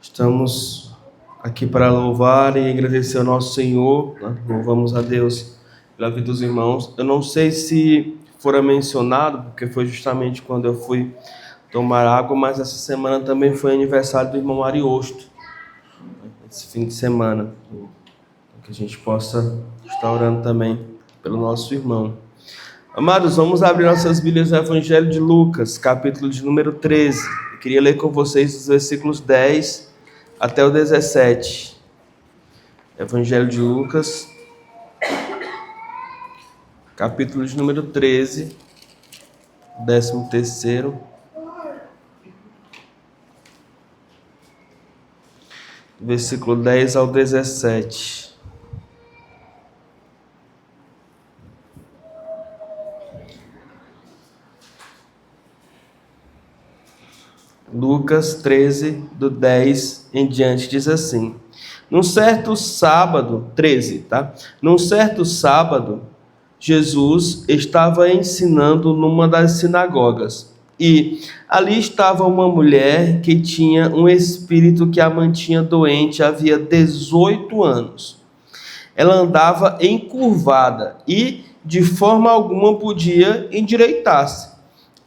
Estamos aqui para louvar e agradecer ao nosso Senhor, né? Louvamos a Deus pela vida dos irmãos. Eu não sei se fora mencionado, porque foi justamente quando eu fui tomar água, mas essa semana também foi aniversário do irmão Ariosto, esse fim de semana, que a gente possa estar orando também pelo nosso irmão. Amados, vamos abrir nossas Bíblias no Evangelho de Lucas, capítulo de número 13. Eu queria ler com vocês os versículos 10 até o 17. Evangelho de Lucas, capítulo de número 13, 13º. Versículo 10 ao 17. Lucas 13, do 10 em diante, diz assim: Num certo sábado, 13, tá? Num certo sábado, Jesus estava ensinando numa das sinagogas, e ali estava uma mulher que tinha um espírito que a mantinha doente havia 18 anos. Ela andava encurvada e de forma alguma podia endireitar-se.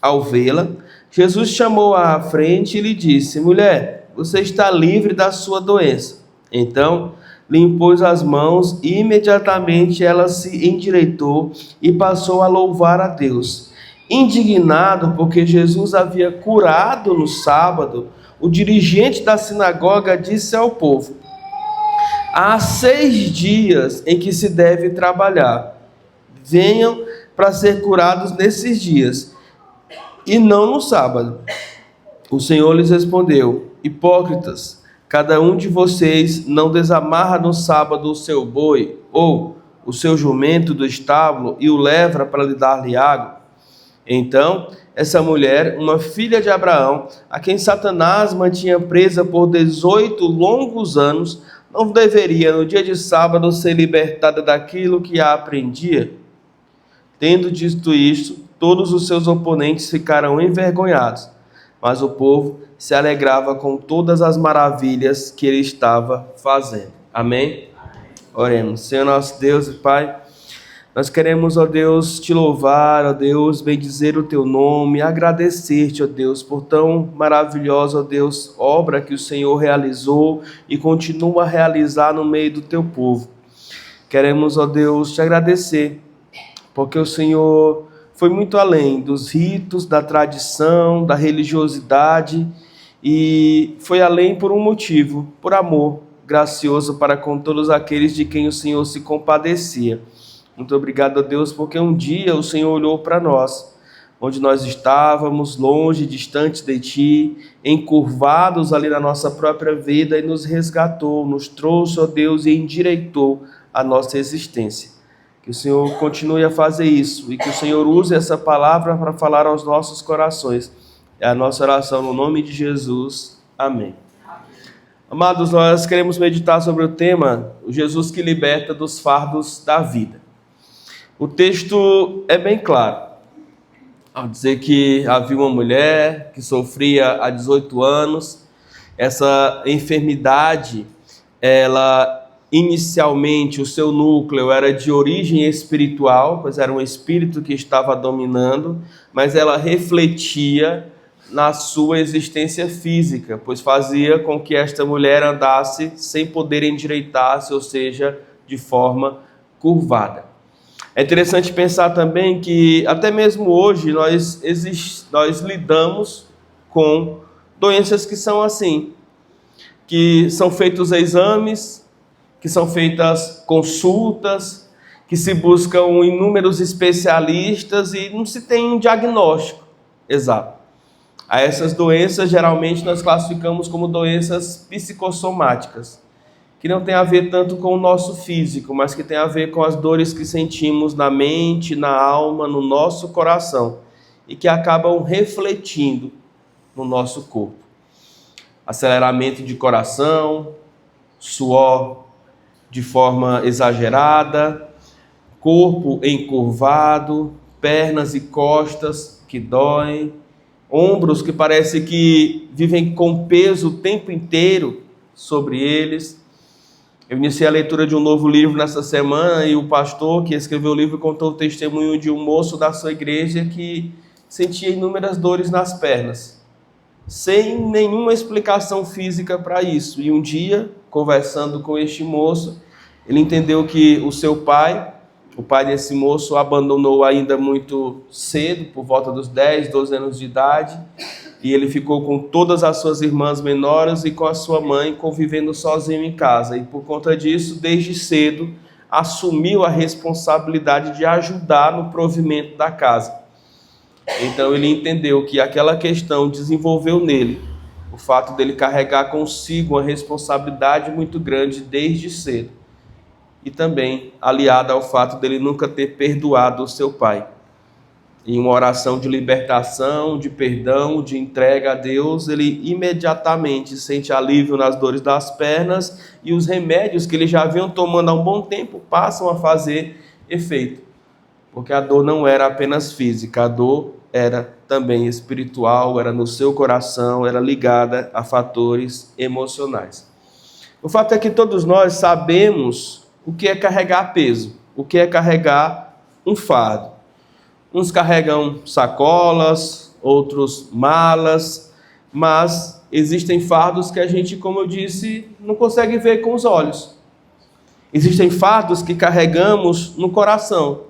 Ao vê-la, Jesus chamou-a à frente e lhe disse: Mulher, você está livre da sua doença. Então lhe impôs as mãos e imediatamente ela se endireitou e passou a louvar a Deus. Indignado porque Jesus havia curado no sábado, o dirigente da sinagoga disse ao povo: Há 6 dias em que se deve trabalhar. Venham para ser curados nesses dias, e não no sábado. O Senhor lhes respondeu: Hipócritas, cada um de vocês não desamarra no sábado o seu boi ou o seu jumento do estábulo e o leva para lhe dar-lhe água? Então, essa mulher, uma filha de Abraão, a quem Satanás mantinha presa por 18 longos anos, não deveria, no dia de sábado, ser libertada daquilo que a aprendia? Tendo dito isto, todos os seus oponentes ficaram envergonhados, mas o povo se alegrava com todas as maravilhas que ele estava fazendo. Amém? Oremos. Senhor nosso Deus e Pai, nós queremos, ó Deus, te louvar, ó Deus, bendizer o teu nome, agradecer-te, ó Deus, por tão maravilhosa, ó Deus, obra que o Senhor realizou e continua a realizar no meio do teu povo. Queremos, ó Deus, te agradecer, porque o Senhor foi muito além dos ritos, da tradição, da religiosidade, e foi além por um motivo, por amor gracioso para com todos aqueles de quem o Senhor se compadecia. Muito obrigado a Deus, porque um dia o Senhor olhou para nós, onde nós estávamos, longe, distante de Ti, encurvados ali na nossa própria vida, e nos resgatou, nos trouxe, ó Deus, e endireitou a nossa existência. Que o Senhor continue a fazer isso e que o Senhor use essa palavra para falar aos nossos corações. É a nossa oração no nome de Jesus. Amém. Amados, nós queremos meditar sobre o tema o Jesus que liberta dos fardos da vida. O texto é bem claro, ao dizer que havia uma mulher que sofria há 18 anos. Essa enfermidade, inicialmente, o seu núcleo era de origem espiritual, pois era um espírito que estava dominando, mas ela refletia na sua existência física, pois fazia com que esta mulher andasse sem poder endireitar-se, ou seja, de forma curvada. É interessante pensar também que até mesmo hoje nós lidamos com doenças que são assim, que são feitos exames, que são feitas consultas, que se buscam inúmeros especialistas e não se tem um diagnóstico exato. A essas doenças, geralmente, nós classificamos como doenças psicossomáticas, que não tem a ver tanto com o nosso físico, mas que tem a ver com as dores que sentimos na mente, na alma, no nosso coração, e que acabam refletindo no nosso corpo. Aceleramento de coração, suor de forma exagerada, corpo encurvado, pernas e costas que doem, ombros que parece que vivem com peso o tempo inteiro, sobre eles. Eu iniciei a leitura de um novo livro nessa semana e o pastor que escreveu o livro contou o testemunho de um moço da sua igreja que sentia inúmeras dores nas pernas, sem nenhuma explicação física para isso. E um dia, conversando com este moço, ele entendeu que o seu pai, o pai desse moço, o abandonou ainda muito cedo, por volta dos 10, 12 anos de idade, e ele ficou com todas as suas irmãs menores e com a sua mãe convivendo sozinho em casa. E por conta disso, desde cedo, assumiu a responsabilidade de ajudar no provimento da casa. Então ele entendeu que aquela questão desenvolveu nele o fato dele carregar consigo uma responsabilidade muito grande desde cedo. E também aliada ao fato dele nunca ter perdoado o seu pai. Em uma oração de libertação, de perdão, de entrega a Deus, ele imediatamente sente alívio nas dores das pernas e os remédios que ele já vinha tomando há um bom tempo passam a fazer efeito. Porque a dor não era apenas física, a dor era também espiritual, era no seu coração, era ligada a fatores emocionais. O fato é que todos nós sabemos o que é carregar peso, o que é carregar um fardo. Uns carregam sacolas, outros malas, mas existem fardos que a gente, como eu disse, não consegue ver com os olhos. Existem fardos que carregamos no coração.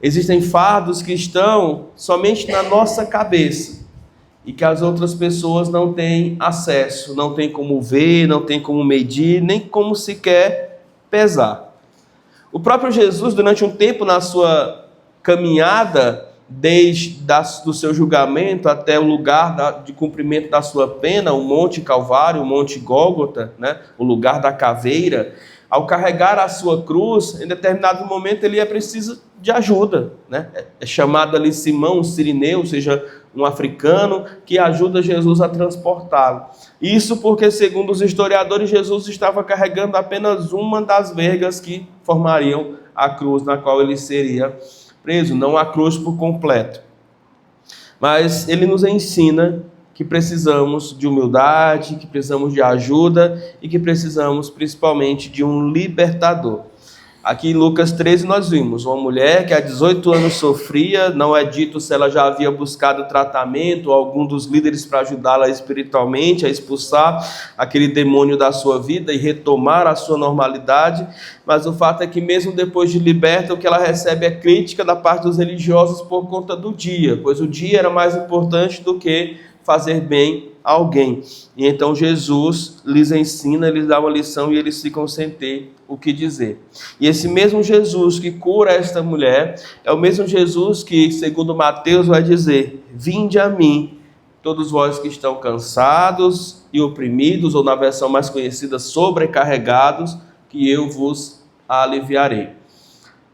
Existem fardos que estão somente na nossa cabeça e que as outras pessoas não têm acesso, não têm como ver, não têm como medir, nem como sequer pesar. O próprio Jesus, durante um tempo na sua caminhada, desde do seu julgamento até o lugar de cumprimento da sua pena, o Monte Calvário, o Monte Gólgota, né, o lugar da caveira, ao carregar a sua cruz, em determinado momento ele é preciso de ajuda, né? É chamado ali Simão, um sirineu, ou seja, um africano, que ajuda Jesus a transportá-lo. Isso porque, segundo os historiadores, Jesus estava carregando apenas uma das vergas que formariam a cruz na qual ele seria preso, não a cruz por completo. Mas ele nos ensina que precisamos de humildade, que precisamos de ajuda e que precisamos principalmente de um libertador. Aqui em Lucas 13 nós vimos uma mulher que há 18 anos sofria, não é dito se ela já havia buscado tratamento ou algum dos líderes para ajudá-la espiritualmente a expulsar aquele demônio da sua vida e retomar a sua normalidade, mas o fato é que mesmo depois de liberta, o que ela recebe é crítica da parte dos religiosos por conta do dia, pois o dia era mais importante do que fazer bem a alguém. E então Jesus lhes ensina, lhes dá uma lição e eles ficam sem ter o que dizer. E esse mesmo Jesus que cura esta mulher é o mesmo Jesus que, segundo Mateus, vai dizer: vinde a mim, todos vós que estão cansados e oprimidos, ou na versão mais conhecida, sobrecarregados, que eu vos aliviarei.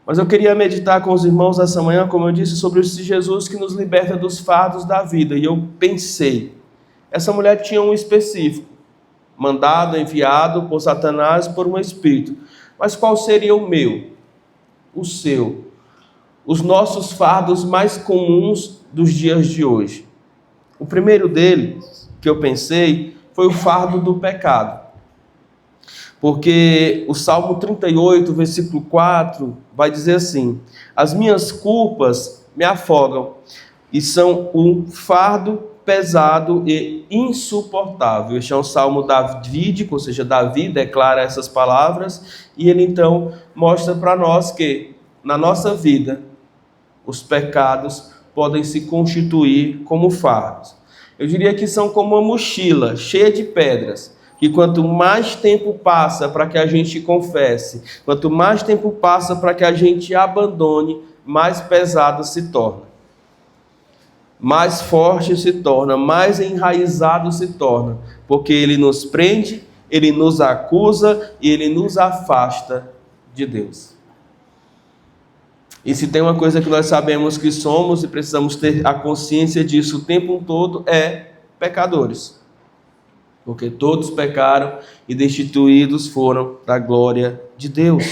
Mas eu queria meditar com os irmãos essa manhã, como eu disse, sobre esse Jesus que nos liberta dos fardos da vida. E eu pensei, essa mulher tinha um específico, mandado, enviado por Satanás, por um espírito. Mas qual seria o meu? O seu? Os nossos fardos mais comuns dos dias de hoje. O primeiro deles, que eu pensei, foi o fardo do pecado. Porque o Salmo 38, versículo 4, vai dizer assim: as minhas culpas me afogam e são um fardo pesado e insuportável. Este é um salmo davídico, ou seja, Davi declara essas palavras, e ele então mostra para nós que na nossa vida os pecados podem se constituir como fardos. Eu diria que são como uma mochila cheia de pedras, que quanto mais tempo passa para que a gente confesse, quanto mais tempo passa para que a gente abandone, mais pesado se torna. Mais forte se torna, mais enraizado se torna, porque ele nos prende, ele nos acusa e ele nos afasta de Deus. E se tem uma coisa que nós sabemos que somos e precisamos ter a consciência disso o tempo todo, é pecadores. Porque todos pecaram e destituídos foram da glória de Deus.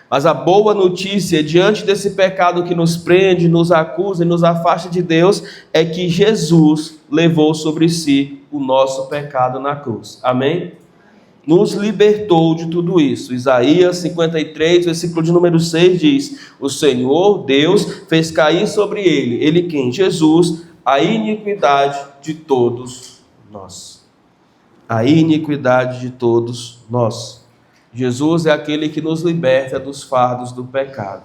Mas a boa notícia, diante desse pecado que nos prende, nos acusa e nos afasta de Deus, é que Jesus levou sobre si o nosso pecado na cruz. Amém? nos libertou de tudo isso. Isaías 53, versículo de número 6 diz: o Senhor Deus fez cair sobre ele quem? Jesus, a iniquidade de todos nós. A iniquidade de todos nós. Jesus é aquele que nos liberta dos fardos do pecado.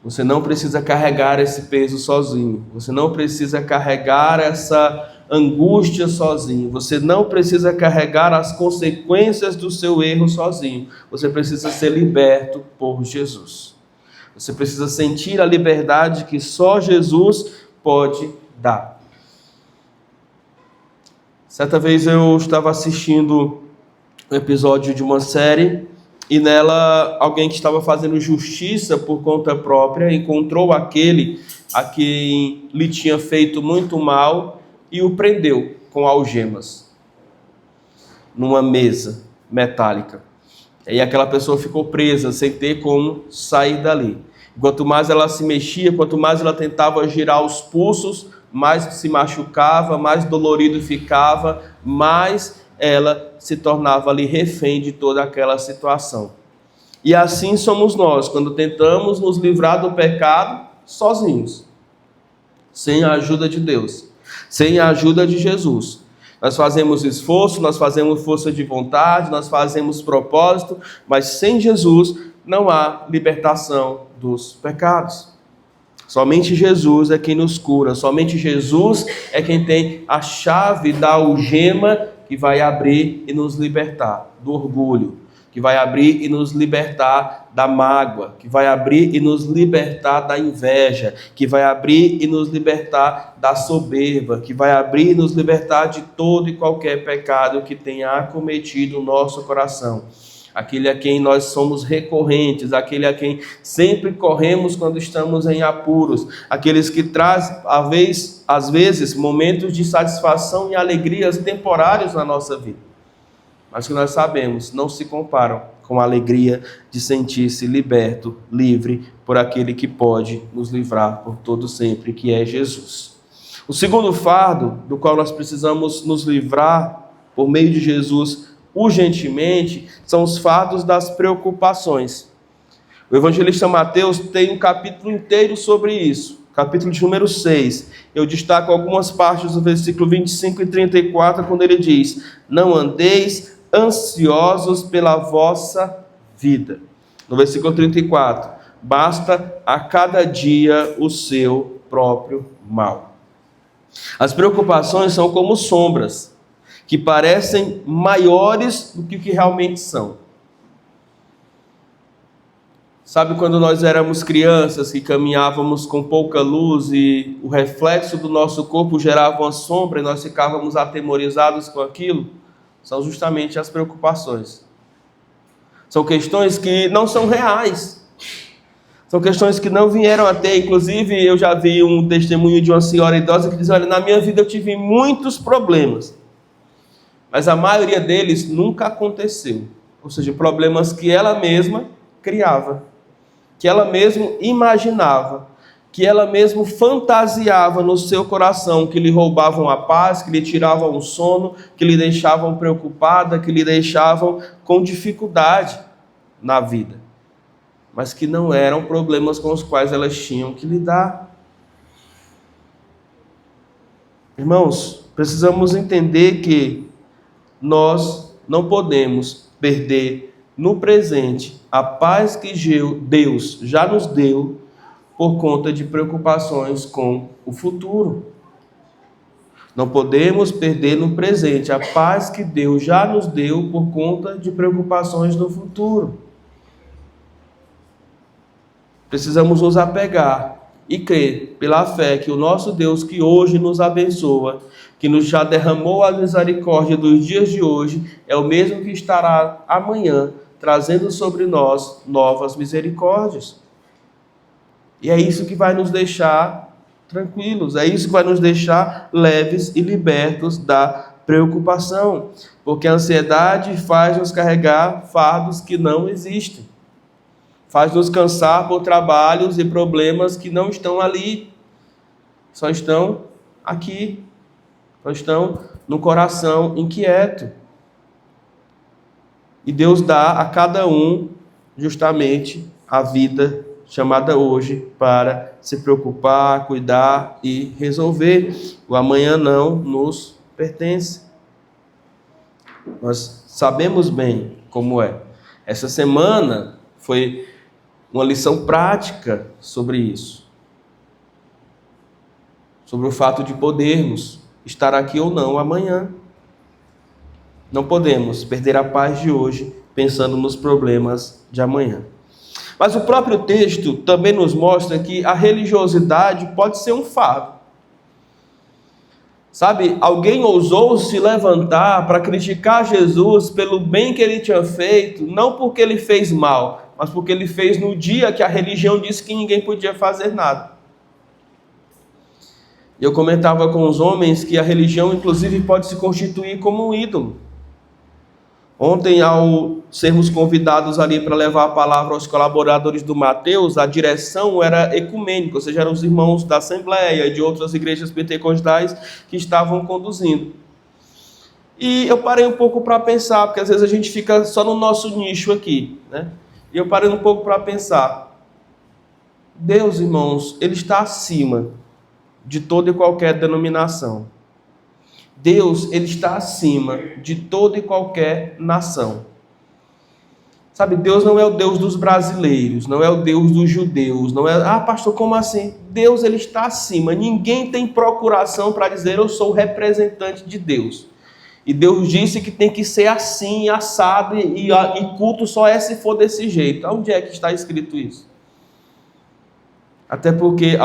Você não precisa carregar esse peso sozinho. Você não precisa carregar essa angústia sozinho. Você não precisa carregar as consequências do seu erro sozinho. Você precisa ser liberto por Jesus. Você precisa sentir a liberdade que só Jesus pode dar. Certa vez eu estava assistindo um episódio de uma série e nela alguém que estava fazendo justiça por conta própria encontrou aquele a quem lhe tinha feito muito mal e o prendeu com algemas numa mesa metálica. E aquela pessoa ficou presa sem ter como sair dali. Quanto mais ela se mexia, quanto mais ela tentava girar os pulsos, mais se machucava, mais dolorido ficava, mais ela se tornava ali refém de toda aquela situação. E assim somos nós, quando tentamos nos livrar do pecado sozinhos, sem a ajuda de Deus, sem a ajuda de Jesus. Nós fazemos esforço, nós fazemos força de vontade, nós fazemos propósito, mas sem Jesus não há libertação dos pecados. Somente Jesus é quem nos cura, somente Jesus é quem tem a chave da algema que vai abrir e nos libertar do orgulho, que vai abrir e nos libertar da mágoa, que vai abrir e nos libertar da inveja, que vai abrir e nos libertar da soberba, que vai abrir e nos libertar de todo e qualquer pecado que tenha acometido o nosso coração. Aquele a quem nós somos recorrentes, aquele a quem sempre corremos quando estamos em apuros, aqueles que trazem, às vezes, momentos de satisfação e alegrias temporários na nossa vida, mas que nós sabemos não se comparam com a alegria de sentir-se liberto, livre por aquele que pode nos livrar por todo sempre, que é Jesus. O segundo fardo do qual nós precisamos nos livrar por meio de Jesus urgentemente são os fardos das preocupações. O evangelista Mateus tem um capítulo inteiro sobre isso, capítulo de número 6. Eu destaco algumas partes do versículo 25 e 34, quando ele diz: não andeis ansiosos pela vossa vida. No versículo 34, basta a cada dia o seu próprio mal. As preocupações são como sombras, que parecem maiores do que o que realmente são. Sabe quando nós éramos crianças que caminhávamos com pouca luz e o reflexo do nosso corpo gerava uma sombra e nós ficávamos atemorizados com aquilo? São justamente as preocupações. São questões que não são reais. São questões que não vieram a ter. Inclusive, eu já vi um testemunho de uma senhora idosa que diz: olha, na minha vida eu tive muitos problemas, mas a maioria deles nunca aconteceu. Ou seja, problemas que ela mesma criava, que ela mesma imaginava, que ela mesma fantasiava no seu coração, que lhe roubavam a paz, que lhe tiravam o sono, que lhe deixavam preocupada, que lhe deixavam com dificuldade na vida, mas que não eram problemas com os quais elas tinham que lidar. Irmãos, precisamos entender que nós não podemos perder no presente a paz que Deus já nos deu por conta de preocupações com o futuro. Não podemos perder no presente a paz que Deus já nos deu por conta de preocupações no futuro. Precisamos nos apegar e crer pela fé que o nosso Deus, que hoje nos abençoa, que nos já derramou a misericórdia dos dias de hoje, é o mesmo que estará amanhã trazendo sobre nós novas misericórdias. E é isso que vai nos deixar tranquilos, é isso que vai nos deixar leves e libertos da preocupação, porque a ansiedade faz nos carregar fardos que não existem, faz nos cansar por trabalhos e problemas que não estão ali, só estão aqui, só estão no coração inquieto. E Deus dá a cada um justamente a vida chamada hoje para se preocupar, cuidar e resolver. O amanhã não nos pertence. Nós sabemos bem como é. Essa semana foi uma lição prática sobre isso. Sobre o fato de podermos estar aqui ou não amanhã. Não podemos perder a paz de hoje pensando nos problemas de amanhã. Mas o próprio texto também nos mostra que a religiosidade pode ser um fardo. Sabe, alguém ousou se levantar para criticar Jesus pelo bem que ele tinha feito, não porque ele fez mal, mas porque ele fez no dia que a religião disse que ninguém podia fazer nada. Eu comentava com os homens que a religião, inclusive, pode se constituir como um ídolo. Ontem, ao sermos convidados ali para levar a palavra aos colaboradores do Mateus, a direção era ecumênica, ou seja, eram os irmãos da Assembleia e de outras igrejas pentecostais que estavam conduzindo. E eu parei um pouco para pensar, porque às vezes a gente fica só no nosso nicho aqui, né? E eu parei um pouco para pensar. Deus, irmãos, Ele está acima de toda e qualquer denominação. Deus, Ele está acima de toda e qualquer nação. Sabe, Deus não é o Deus dos brasileiros, não é o Deus dos judeus, não é... Ah, pastor, como assim? Deus, Ele está acima. Ninguém tem procuração para dizer eu sou o representante de Deus. E Deus disse que tem que ser assim, assado, e culto só é se for desse jeito. Onde é que está escrito isso? Até porque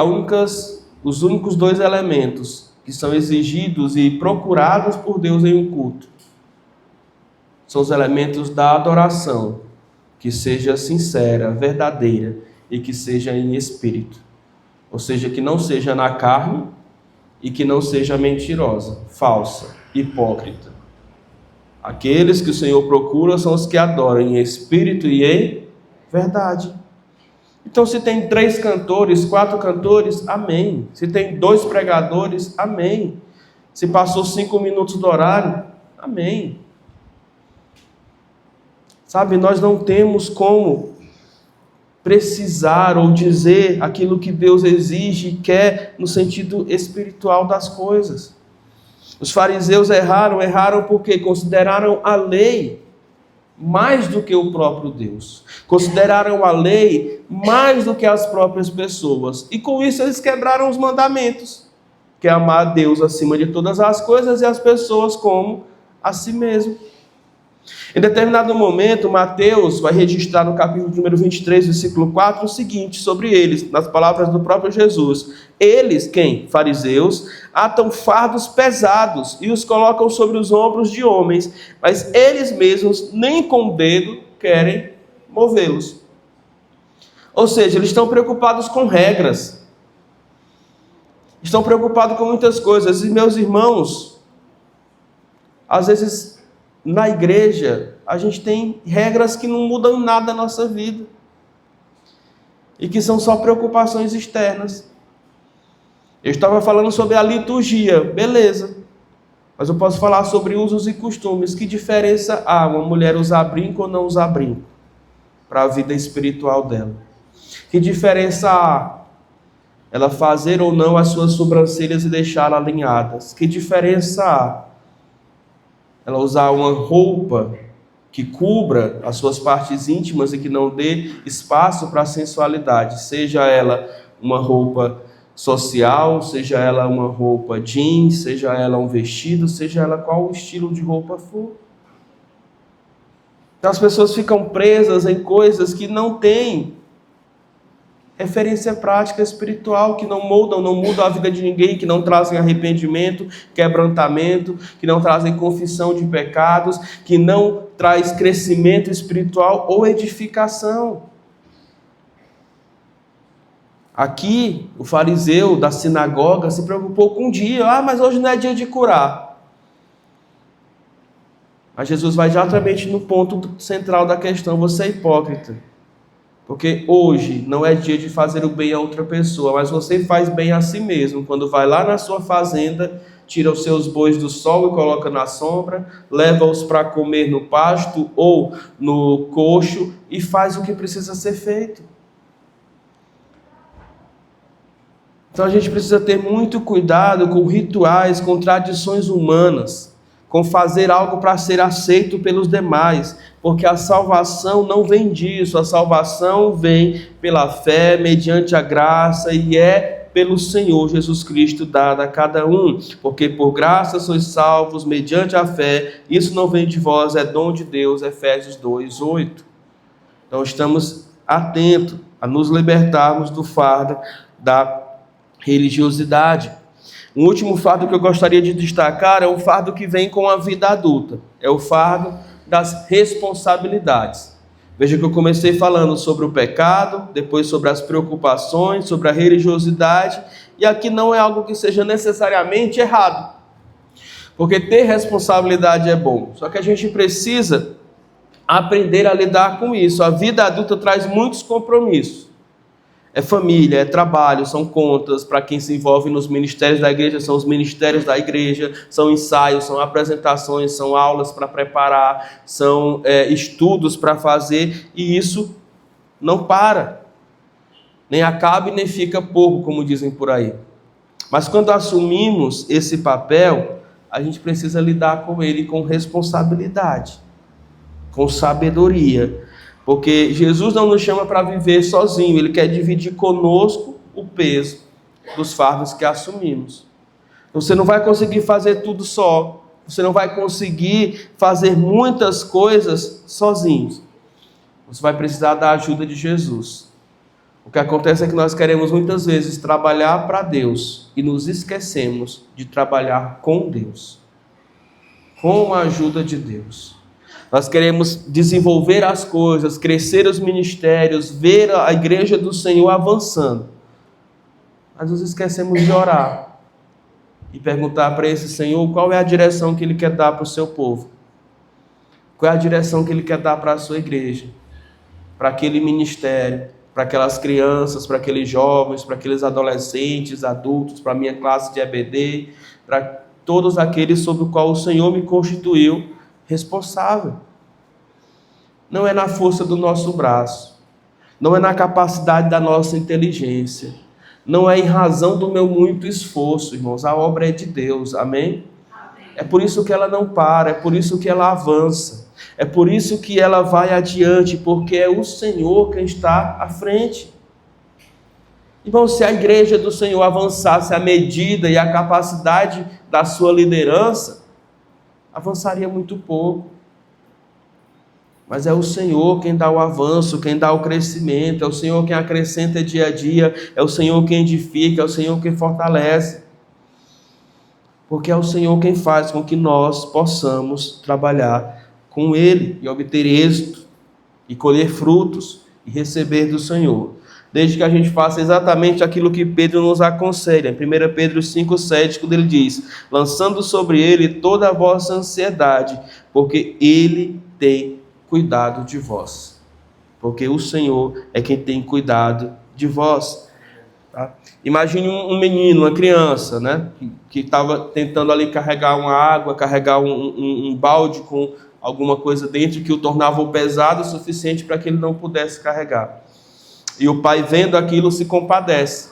os únicos dois elementos que são exigidos e procurados por Deus em um culto são os elementos da adoração, que seja sincera, verdadeira e que seja em espírito. Ou seja, que não seja na carne e que não seja mentirosa, falsa, hipócrita. Aqueles que o Senhor procura são os que adoram em espírito e em verdade. Então, se tem 3 cantores, 4 cantores, amém. Se tem 2 pregadores, amém. Se passou 5 minutos do horário, amém. Sabe, nós não temos como precisar ou dizer aquilo que Deus exige e quer no sentido espiritual das coisas. Os fariseus erraram porque consideraram a lei mais do que o próprio Deus. Consideraram a lei mais do que as próprias pessoas. E com isso eles quebraram os mandamentos, que é amar a Deus acima de todas as coisas e as pessoas como a si mesmo. Em determinado momento, Mateus vai registrar no capítulo número 23, versículo 4, o seguinte sobre eles, nas palavras do próprio Jesus. Eles, quem? Fariseus, atam fardos pesados e os colocam sobre os ombros de homens, mas eles mesmos nem com o dedo querem movê-los. Ou seja, eles estão preocupados com regras. Estão preocupados com muitas coisas. E meus irmãos, às vezes na igreja, a gente tem regras que não mudam nada na nossa vida. E que são só preocupações externas. Eu estava falando sobre a liturgia, beleza. Mas eu posso falar sobre usos e costumes. Que diferença há uma mulher usar brinco ou não usar brinco para a vida espiritual dela? Que diferença há ela fazer ou não as suas sobrancelhas e deixá-las alinhadas? Que diferença há ela usar uma roupa que cubra as suas partes íntimas e que não dê espaço para a sensualidade, seja ela uma roupa social, seja ela uma roupa jeans, seja ela um vestido, seja ela qual o estilo de roupa for. Então as pessoas ficam presas em coisas que não têm referência prática espiritual, que não mudam a vida de ninguém, que não trazem arrependimento, quebrantamento, que não trazem confissão de pecados, que não traz crescimento espiritual ou edificação. Aqui, o fariseu da sinagoga se preocupou com um dia. Mas hoje não é dia de curar. Mas Jesus vai exatamente no ponto central da questão. Você é hipócrita. Porque hoje não é dia de fazer o bem a outra pessoa, mas você faz bem a si mesmo, quando vai lá na sua fazenda, tira os seus bois do sol e coloca na sombra, leva-os para comer no pasto ou no coxo e faz o que precisa ser feito. Então a gente precisa ter muito cuidado com rituais, com tradições humanas, com fazer algo para ser aceito pelos demais, porque a salvação não vem disso, a salvação vem pela fé, mediante a graça, e é pelo Senhor Jesus Cristo dada a cada um, porque por graça sois salvos mediante a fé, isso não vem de vós, é dom de Deus, Efésios 2:8. Então estamos atentos a nos libertarmos do fardo da religiosidade. Um último fardo que eu gostaria de destacar é o fardo que vem com a vida adulta, é o fardo das responsabilidades. Veja que eu comecei falando sobre o pecado, depois sobre as preocupações, sobre a religiosidade, e aqui não é algo que seja necessariamente errado, porque ter responsabilidade é bom, só que a gente precisa aprender a lidar com isso. A vida adulta traz muitos compromissos. É família, é trabalho, são contas. Para quem se envolve nos ministérios da igreja, são os ministérios da igreja, são ensaios, são apresentações, são aulas para preparar, são estudos para fazer, e isso não para, nem acaba e nem fica pouco, como dizem por aí. Mas quando assumimos esse papel, a gente precisa lidar com ele com responsabilidade, com sabedoria, porque Jesus não nos chama para viver sozinho, Ele quer dividir conosco o peso dos fardos que assumimos. Você não vai conseguir fazer tudo só, você não vai conseguir fazer muitas coisas sozinhos. Você vai precisar da ajuda de Jesus. O que acontece é que nós queremos muitas vezes trabalhar para Deus e nos esquecemos de trabalhar com Deus, com a ajuda de Deus. Nós queremos desenvolver as coisas, crescer os ministérios, ver a igreja do Senhor avançando. Mas nos esquecemos de orar e perguntar para esse Senhor qual é a direção que Ele quer dar para o seu povo. Qual é a direção que Ele quer dar para a sua igreja, para aquele ministério, para aquelas crianças, para aqueles jovens, para aqueles adolescentes, adultos, para a minha classe de EBD, para todos aqueles sobre o qual o Senhor me constituiu responsável. Não é na força do nosso braço, não é na capacidade da nossa inteligência, não é em razão do meu muito esforço, irmãos, a obra é de Deus, amém? É por isso que ela não para, é por isso que ela avança, é por isso que ela vai adiante, porque é o Senhor quem está à frente. Irmão, se a igreja do Senhor avançasse a medida e a capacidade da sua liderança, avançaria muito pouco. Mas é o Senhor quem dá o avanço, quem dá o crescimento, é o Senhor quem acrescenta dia a dia, é o Senhor quem edifica, é o Senhor quem fortalece. Porque é o Senhor quem faz com que nós possamos trabalhar com Ele e obter êxito, e colher frutos, e receber do Senhor. Desde que a gente faça exatamente aquilo que Pedro nos aconselha, em 1 Pedro 5,7, quando ele diz: lançando sobre Ele toda a vossa ansiedade, porque Ele tem cuidado de vós. Porque o Senhor é quem tem cuidado de vós. Tá? Imagine um menino, uma criança, né, que estava tentando ali carregar uma água, carregar um balde com alguma coisa dentro que o tornava pesado o suficiente para que ele não pudesse carregar. E o pai, vendo aquilo, se compadece.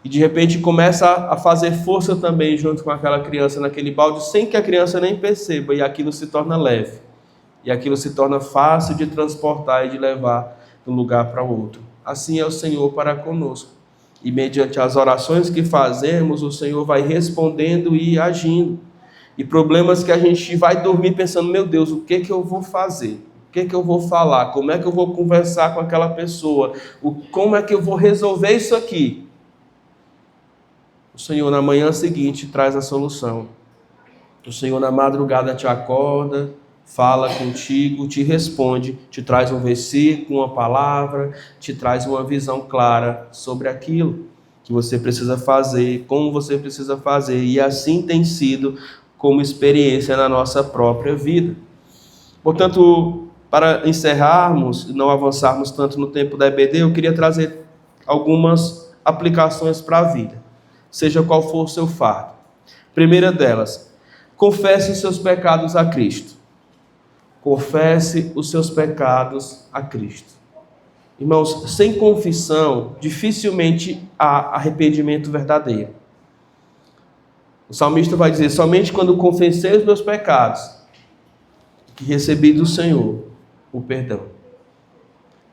E de repente começa a fazer força também junto com aquela criança naquele balde, sem que a criança nem perceba. E aquilo se torna leve. E aquilo se torna fácil de transportar e de levar de um lugar para o outro. Assim é o Senhor para conosco. E mediante as orações que fazemos, o Senhor vai respondendo e agindo. E problemas que a gente vai dormir pensando: meu Deus, o que eu vou fazer? O que eu vou falar? Como é que eu vou conversar com aquela pessoa? Como é que eu vou resolver isso aqui? O Senhor na manhã seguinte traz a solução. O Senhor na madrugada te acorda, fala contigo, te responde, te traz um versículo, uma palavra, te traz uma visão clara sobre aquilo que você precisa fazer, como você precisa fazer. E assim tem sido como experiência na nossa própria vida. Portanto, para encerrarmos e não avançarmos tanto no tempo da EBD, eu queria trazer algumas aplicações para a vida, seja qual for o seu fardo. Primeira delas, confesse os seus pecados a Cristo. Confesse os seus pecados a Cristo. Irmãos, sem confissão, dificilmente há arrependimento verdadeiro. O salmista vai dizer, somente quando confessei os meus pecados, que recebi do Senhor o perdão.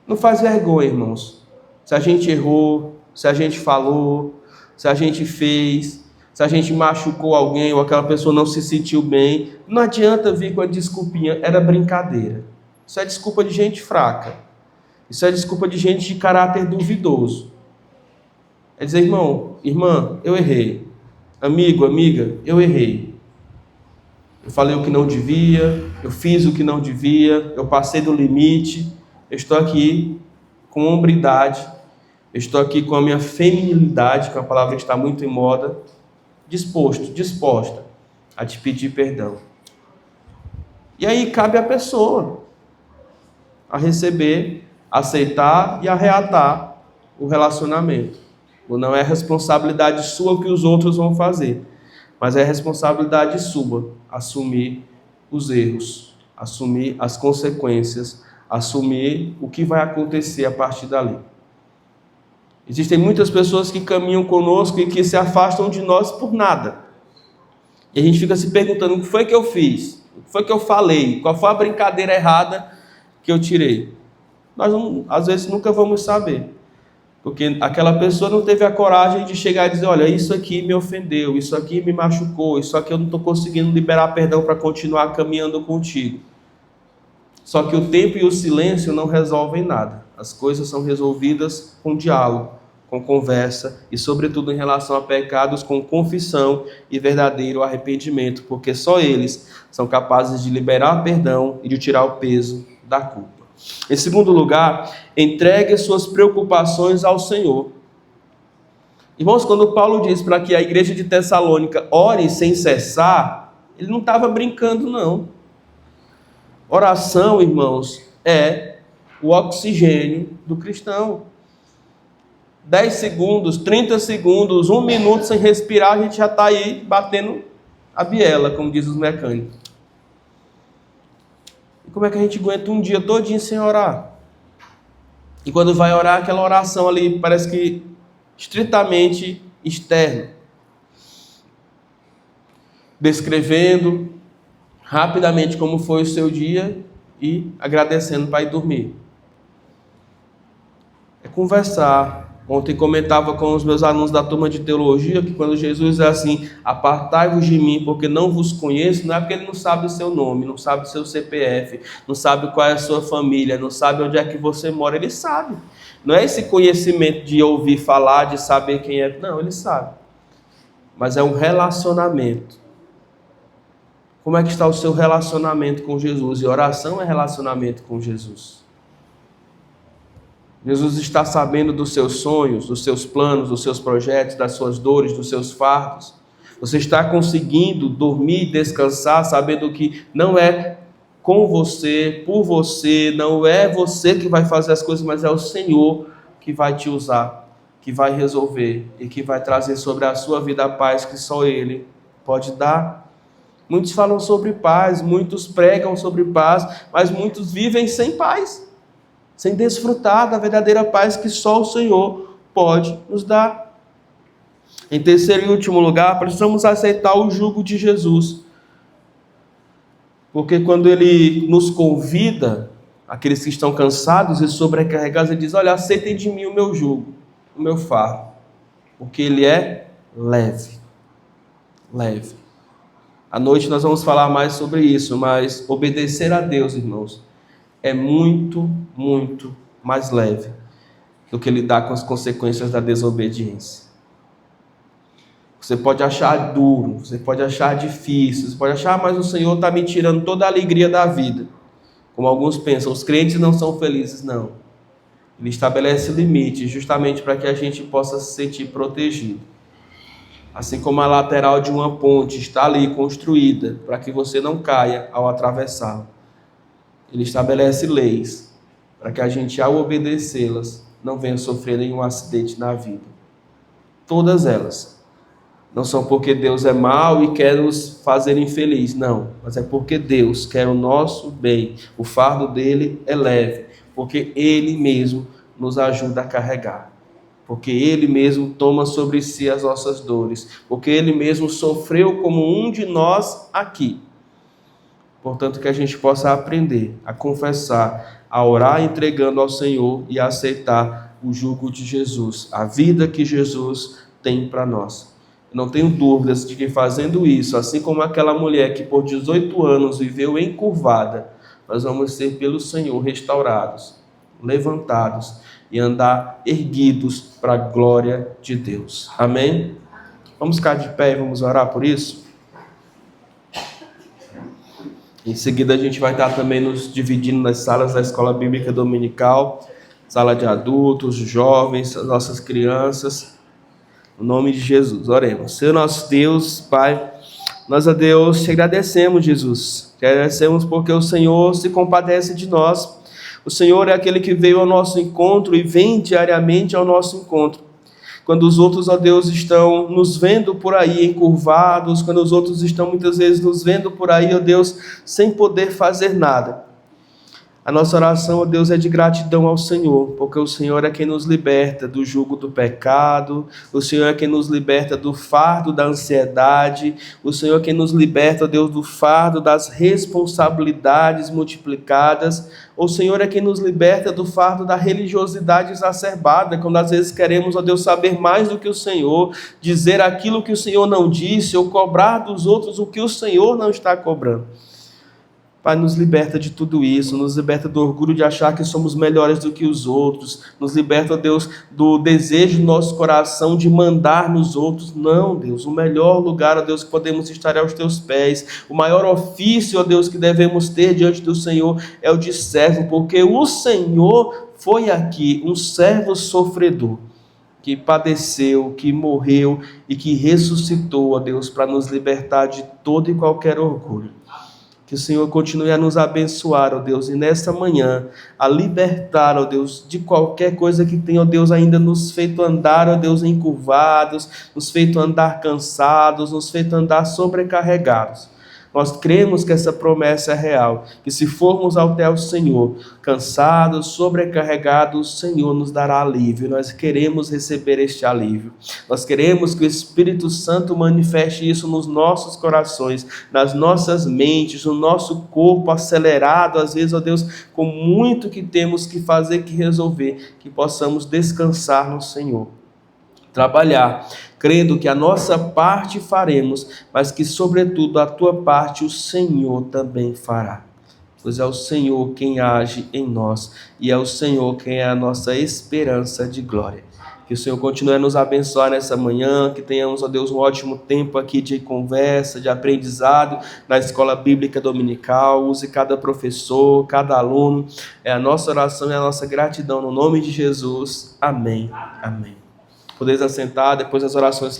Não faz vergonha, irmãos. Se a gente errou, se a gente falou, se a gente fez, se a gente machucou alguém ou aquela pessoa não se sentiu bem, não adianta vir com a desculpinha, era brincadeira. Isso é desculpa de gente fraca. Isso é desculpa de gente de caráter duvidoso. É dizer, irmão, irmã, eu errei. Amigo, amiga, eu errei. Eu falei o que não devia, eu fiz o que não devia, eu passei do limite, eu estou aqui com hombridade, eu estou aqui com a minha feminilidade, que é uma palavra que está muito em moda, disposta a te pedir perdão. E aí cabe à pessoa a receber, aceitar e a reatar o relacionamento. Não é responsabilidade sua o que os outros vão fazer, mas é responsabilidade sua assumir os erros, assumir as consequências, assumir o que vai acontecer a partir dali. Existem muitas pessoas que caminham conosco e que se afastam de nós por nada. E a gente fica se perguntando, o que foi que eu fiz? O que foi que eu falei? Qual foi a brincadeira errada que eu tirei? Nós, às vezes, nunca vamos saber. Porque aquela pessoa não teve a coragem de chegar e dizer, olha, isso aqui me ofendeu, isso aqui me machucou, isso aqui eu não estou conseguindo liberar perdão para continuar caminhando contigo. Só que o tempo e o silêncio não resolvem nada. As coisas são resolvidas com diálogo, com conversa e, sobretudo, em relação a pecados, com confissão e verdadeiro arrependimento, porque só eles são capazes de liberar perdão e de tirar o peso da culpa. Em segundo lugar, entregue as suas preocupações ao Senhor. Irmãos, quando Paulo diz para que a igreja de Tessalônica ore sem cessar, ele não estava brincando, não. Oração, irmãos, é o oxigênio do cristão. 10 segundos, 30 segundos, 1 minuto sem respirar, a gente já está aí batendo a biela, como diz os mecânicos. E como é que a gente aguenta um dia todinho sem orar? E quando vai orar, aquela oração ali parece que estritamente externa. Descrevendo rapidamente como foi o seu dia e agradecendo para ir dormir. É conversar. Ontem comentava com os meus alunos da turma de teologia que quando Jesus é assim, apartai-vos de mim porque não vos conheço, não é porque ele não sabe o seu nome, não sabe o seu CPF, não sabe qual é a sua família, não sabe onde é que você mora, ele sabe. Não é esse conhecimento de ouvir falar, de saber quem é, não, ele sabe. Mas é um relacionamento. Como é que está o seu relacionamento com Jesus? E oração é relacionamento com Jesus. Jesus está sabendo dos seus sonhos, dos seus planos, dos seus projetos, das suas dores, dos seus fardos. Você está conseguindo dormir e descansar, sabendo que não é com você, por você, não é você que vai fazer as coisas, mas é o Senhor que vai te usar, que vai resolver e que vai trazer sobre a sua vida a paz que só Ele pode dar. Muitos falam sobre paz, muitos pregam sobre paz, mas muitos vivem sem paz, sem desfrutar da verdadeira paz que só o Senhor pode nos dar. Em terceiro e último lugar, precisamos aceitar o jugo de Jesus. Porque quando Ele nos convida, aqueles que estão cansados e sobrecarregados, Ele diz, olha, aceitem de mim o meu jugo, o meu fardo, porque Ele é leve. Leve. À noite nós vamos falar mais sobre isso, mas obedecer a Deus, irmãos, é muito, muito mais leve do que lidar com as consequências da desobediência. Você pode achar duro, você pode achar difícil, você pode achar, mas o Senhor está me tirando toda a alegria da vida. Como alguns pensam, os crentes não são felizes, não. Ele estabelece limites justamente para que a gente possa se sentir protegido. Assim como a lateral de uma ponte está ali construída para que você não caia ao atravessá-la. Ele estabelece leis para que a gente, ao obedecê-las, não venha sofrer nenhum acidente na vida. Todas elas. Não são porque Deus é mau e quer nos fazer infeliz, não. Mas é porque Deus quer o nosso bem. O fardo dele é leve, porque ele mesmo nos ajuda a carregar. Porque ele mesmo toma sobre si as nossas dores. Porque ele mesmo sofreu como um de nós aqui. Portanto, que a gente possa aprender a confessar, a orar entregando ao Senhor e a aceitar o jugo de Jesus, a vida que Jesus tem para nós. Não tenho dúvidas de que fazendo isso, assim como aquela mulher que por 18 anos viveu encurvada, nós vamos ser pelo Senhor restaurados, levantados e andar erguidos para a glória de Deus. Amém? Vamos ficar de pé e vamos orar por isso? Em seguida a gente vai estar também nos dividindo nas salas da Escola Bíblica Dominical, sala de adultos, jovens, nossas crianças. No nome de Jesus, oremos. Senhor nosso Deus, Pai, nós a Deus te agradecemos, Jesus. Te agradecemos porque o Senhor se compadece de nós. O Senhor é aquele que veio ao nosso encontro e vem diariamente ao nosso encontro. Quando os outros, ó Deus, estão nos vendo por aí encurvados, quando os outros estão muitas vezes nos vendo por aí, ó Deus, sem poder fazer nada. A nossa oração, ó Deus, é de gratidão ao Senhor, porque o Senhor é quem nos liberta do jugo do pecado, o Senhor é quem nos liberta do fardo da ansiedade, o Senhor é quem nos liberta, ó Deus, do fardo das responsabilidades multiplicadas, o Senhor é quem nos liberta do fardo da religiosidade exacerbada, quando às vezes queremos, ó Deus, saber mais do que o Senhor, dizer aquilo que o Senhor não disse, ou cobrar dos outros o que o Senhor não está cobrando. Pai, nos liberta de tudo isso, nos liberta do orgulho de achar que somos melhores do que os outros, nos liberta, Deus, do desejo do nosso coração de mandar nos outros. Não, Deus, o melhor lugar, ó Deus, que podemos estar é aos teus pés. O maior ofício, ó Deus, que devemos ter diante do Senhor é o de servo, porque o Senhor foi aqui um servo sofredor, que padeceu, que morreu e que ressuscitou, ó Deus, para nos libertar de todo e qualquer orgulho. Que o Senhor continue a nos abençoar, ó Deus, e nesta manhã, a libertar, ó Deus, de qualquer coisa que tenha, ó Deus, ainda nos feito andar, ó Deus, encurvados, nos feito andar cansados, nos feito andar sobrecarregados. Nós cremos que essa promessa é real, que se formos até o Senhor, cansados, sobrecarregados, o Senhor nos dará alívio. Nós queremos receber este alívio. Nós queremos que o Espírito Santo manifeste isso nos nossos corações, nas nossas mentes, no nosso corpo acelerado, às vezes, ó Deus, com muito que temos que fazer, que resolver, que possamos descansar no Senhor. Trabalhar, crendo que a nossa parte faremos, mas que, sobretudo, a tua parte o Senhor também fará. Pois é o Senhor quem age em nós, e é o Senhor quem é a nossa esperança de glória. Que o Senhor continue a nos abençoar nessa manhã, que tenhamos, ó Deus, um ótimo tempo aqui de conversa, de aprendizado na Escola Bíblica Dominical. Use cada professor, cada aluno. É a nossa oração e a nossa gratidão no nome de Jesus. Amém. Amém. Podeis assentar depois das orações